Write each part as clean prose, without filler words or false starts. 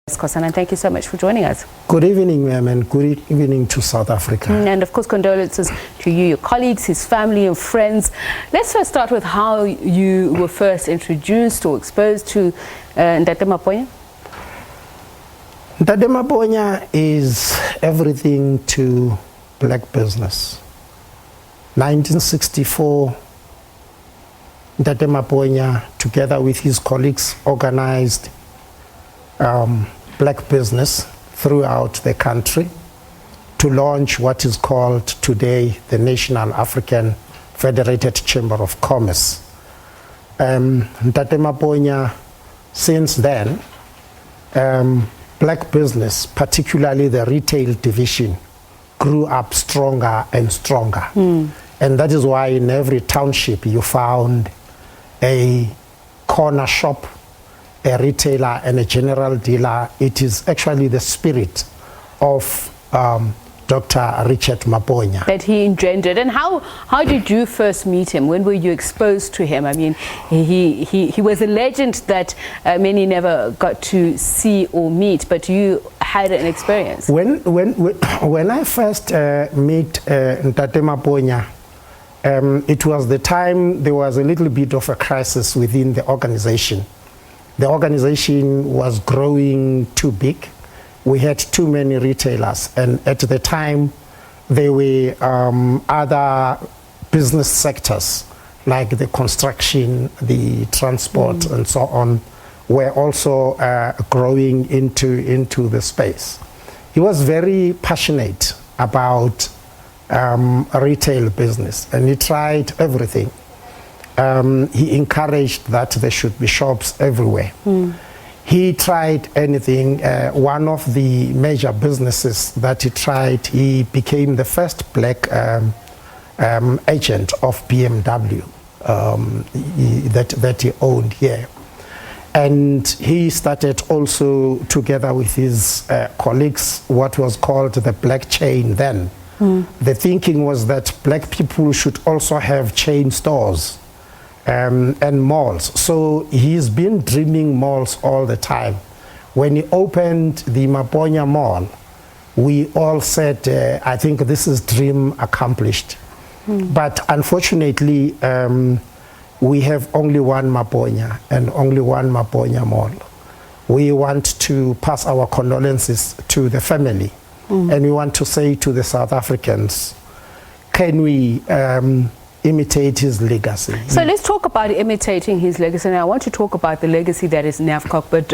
Skhosana, thank you so much for joining us. Good evening, ma'am, and good evening to South Africa. And of course, condolences to you, your colleagues, his family and friends. Let's first start with how you were first introduced or exposed to Dr. Maponya. Dr. Maponya is everything to black business. 1964, Dr. Maponya, together with his colleagues, organized black business throughout the country to launch what is called today the National African Federated Chamber of Commerce. Dr. Maponya, since then, black business, particularly the retail division, grew up stronger and stronger. And that is why in every township you found a corner shop, a retailer and a general dealer. It is actually the spirit of Dr. Richard Maponya that he engendered. And how did you first meet him? When were you exposed to him? I mean, he was a legend that many never got to see or meet, but you had an experience. When I first met Dr. Maponya, it was the time there was a little bit of a crisis within the organization. The organization was growing too big. We had too many retailers, and at the time there were other business sectors like the construction, the transport and so on were also growing into the space. He was very passionate about retail business, and he tried everything. He encouraged that there should be shops everywhere. He tried anything. One of the major businesses that he tried, he became the first black agent of BMW that he owned here. And he started also, together with his colleagues, what was called the black chain then. The thinking was that black people should also have chain stores and malls. So he's been dreaming malls all the time. When he opened the Maponya Mall, we all said, I think this is dream accomplished. But unfortunately, we have only one Maponya and only one Maponya Mall. We want to pass our condolences to the family. And we want to say to the South Africans, can we imitate his legacy? So let's talk about imitating his legacy. Now I want to talk about the legacy that is Nafcoc, but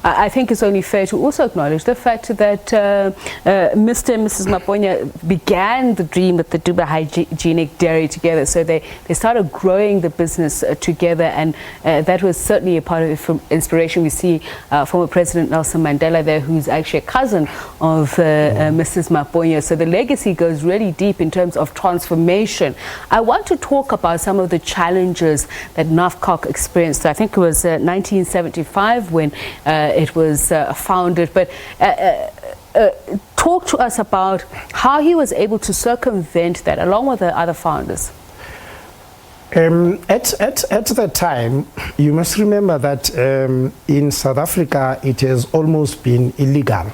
I think it's only fair to also acknowledge the fact that Mr. and Mrs. Maponya began the dream with the Dubai Hygienic Dairy together. So they started growing the business together, and that was certainly a part of inspiration. We see former President Nelson Mandela there, who's actually a cousin of Mrs. Maponya. So the legacy goes really deep in terms of transformation. I want to talk about some of the challenges that Nafcoc experienced. I think it was 1975 when it was founded, but talk to us about how he was able to circumvent that along with the other founders. At the time, you must remember that in South Africa it has almost been illegal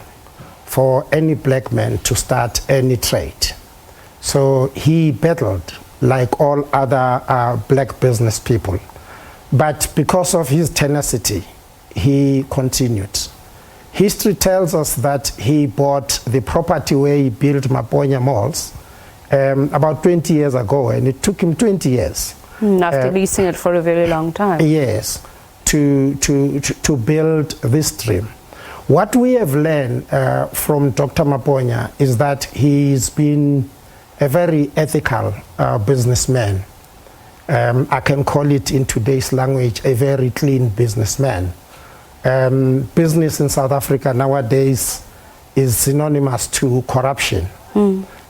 for any black man to start any trade. So he battled like all other black business people. But because of his tenacity, he continued. History tells us that he bought the property where he built Maponya Malls about 20 years ago, and it took him 20 years. After leasing it for a very long time. Yes, to build this dream. What we have learned from Dr. Maponya is that he's been a very ethical businessman. I can call it in today's language a very clean businessman. Business in South Africa nowadays is synonymous to corruption.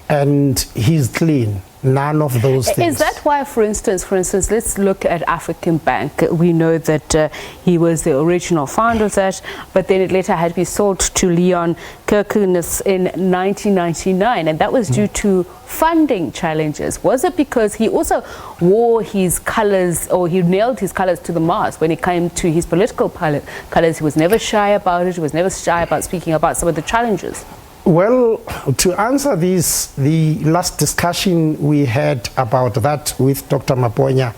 And he's clean. None of those things. Is that why, for instance, let's look at African Bank. We know that he was the original founder of that, but then it later had to be sold to Leon Kirkenes in 1999, and that was due to funding challenges. Was it because he also wore his colors, or he nailed his colors to the mast when it came to his political colors? He was never shy about it. He was never shy about speaking about some of the challenges. Well, to answer this, the last discussion we had about that with Dr. Maponya,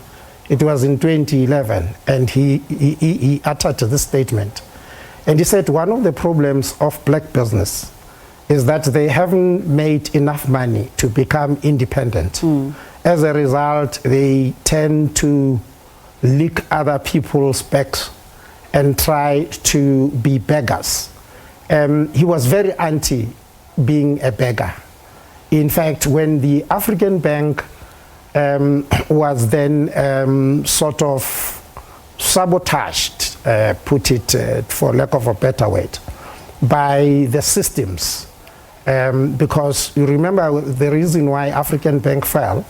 it was in 2011, and he uttered this statement. And he said one of the problems of black business is that they haven't made enough money to become independent. As a result, they tend to lick other people's backs and try to be beggars. He was very anti being a beggar. In fact, when the African Bank was then sort of sabotaged, put it for lack of a better word, by the systems, because you remember the reason why African Bank fell,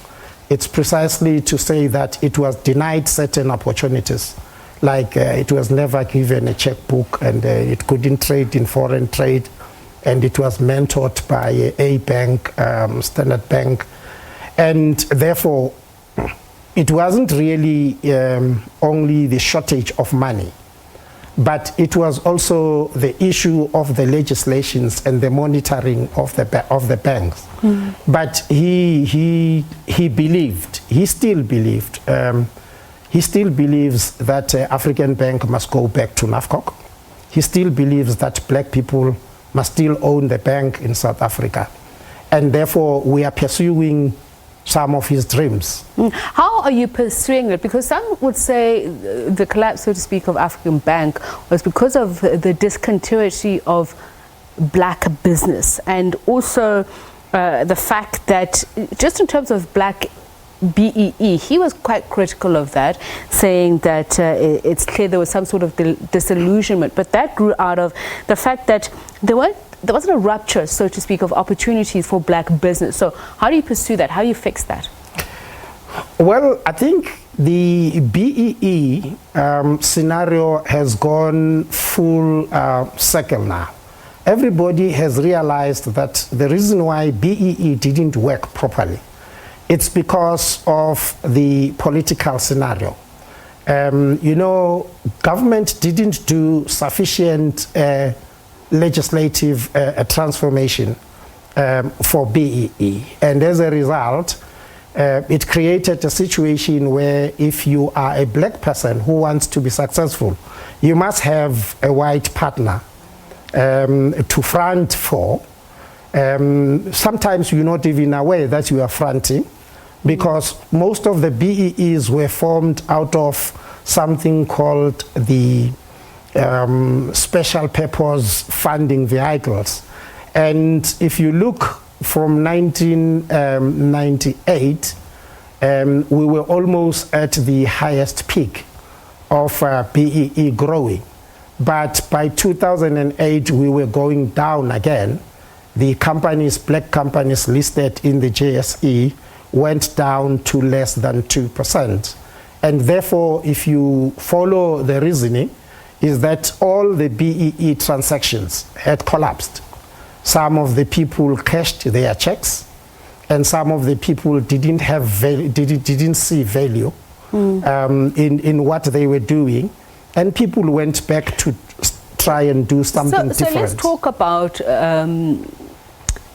it's precisely to say that it was denied certain opportunities. Like it was never given a checkbook, and it couldn't trade in foreign trade, and it was mentored by a bank, Standard Bank, and therefore it wasn't really only the shortage of money, but it was also the issue of the legislations and the monitoring of the banks. But he believed, he still believed. He still believes that African Bank must go back to Nafcoc. He still believes that black people must still own the bank in South Africa. And therefore, we are pursuing some of his dreams. How are you pursuing it? Because some would say the collapse, so to speak, of African Bank was because of the discontinuity of black business, and also the fact that just in terms of black BEE, he was quite critical of that, saying that it's clear there was some sort of disillusionment, but that grew out of the fact that there wasn't a rupture, so to speak, of opportunities for black business. So how do you pursue that? How do you fix that? Well, I think the BEE scenario has gone full circle now. Everybody has realized that the reason why BEE didn't work properly, it's because of the political scenario. You know, government didn't do sufficient legislative transformation for BEE, and as a result, it created a situation where if you are a black person who wants to be successful, you must have a white partner to front for. Sometimes you're not even aware that you are fronting, because most of the BEEs were formed out of something called the special purpose funding vehicles. And if you look from 1998, we were almost at the highest peak of BEE growing. But by 2008, we were going down again. The companies, black companies listed in the JSE, went down to less than 2%. And therefore, if you follow the reasoning, is that all the BEE transactions had collapsed. Some of the people cashed their checks, and some of the people didn't have didn't see value in what they were doing, and people went back to try and do something different. So let's talk about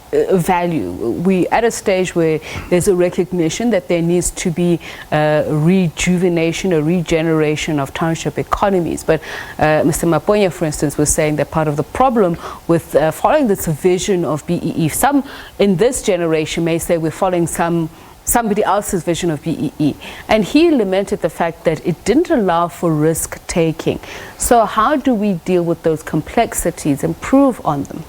value. We're at a stage where there's a recognition that there needs to be rejuvenation, a regeneration of township economies. But Mr. Maponya, for instance, was saying that part of the problem with following this vision of BEE, some in this generation may say we're following somebody else's vision of BEE. And he lamented the fact that it didn't allow for risk taking. So how do we deal with those complexities, improve on them?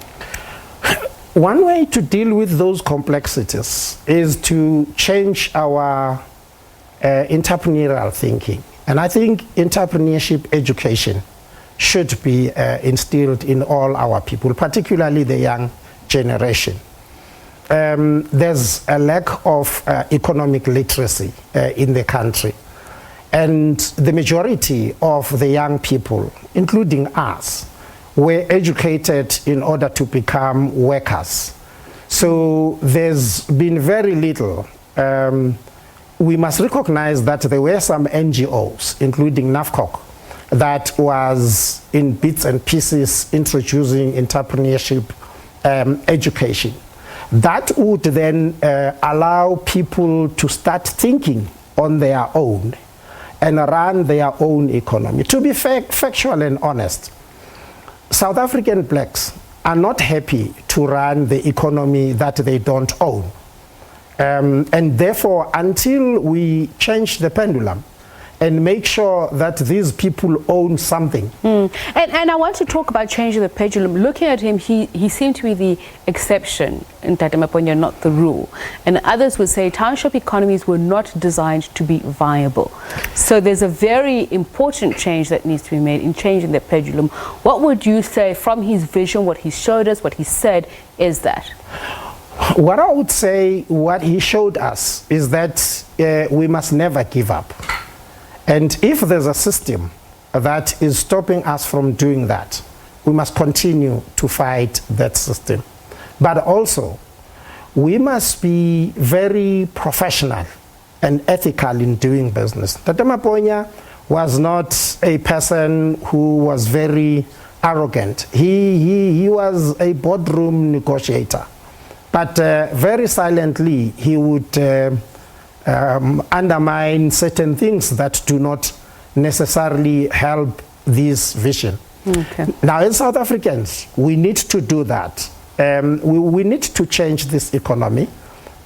One way to deal with those complexities is to change our entrepreneurial thinking. And I think entrepreneurship education should be instilled in all our people, particularly the young generation. there's a lack of economic literacy in the country. And the majority of the young people, including us, were educated in order to become workers. So there's been very little. We must recognize that there were some NGOs, including Nafcoc, that was in bits and pieces introducing entrepreneurship education. That would then allow people to start thinking on their own and run their own economy. To be factual and honest, South African blacks are not happy to run the economy that they don't own. And therefore, until we change the pendulum and make sure that these people own something. And I want to talk about changing the pendulum. Looking at him, he seemed to be the exception in Dr. Maponya, not the rule. And others would say township economies were not designed to be viable. So there's a very important change that needs to be made in changing the pendulum. What would you say from his vision, what he showed us, what he said, is that? What I would say, what he showed us, is that we must never give up. And if there's a system that is stopping us from doing that, we must continue to fight that system. But also, we must be very professional and ethical in doing business. Dr. Maponya was not a person who was very arrogant. He was a boardroom negotiator. But very silently, he would undermine certain things that do not necessarily help this vision. Okay. Now, as South Africans, we need to do that. We need to change this economy,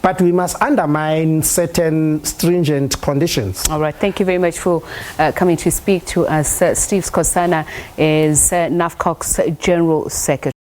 but we must undermine certain stringent conditions. All right, thank you very much for coming to speak to us. Steve Skhosana is Nafcoc's General Secretary.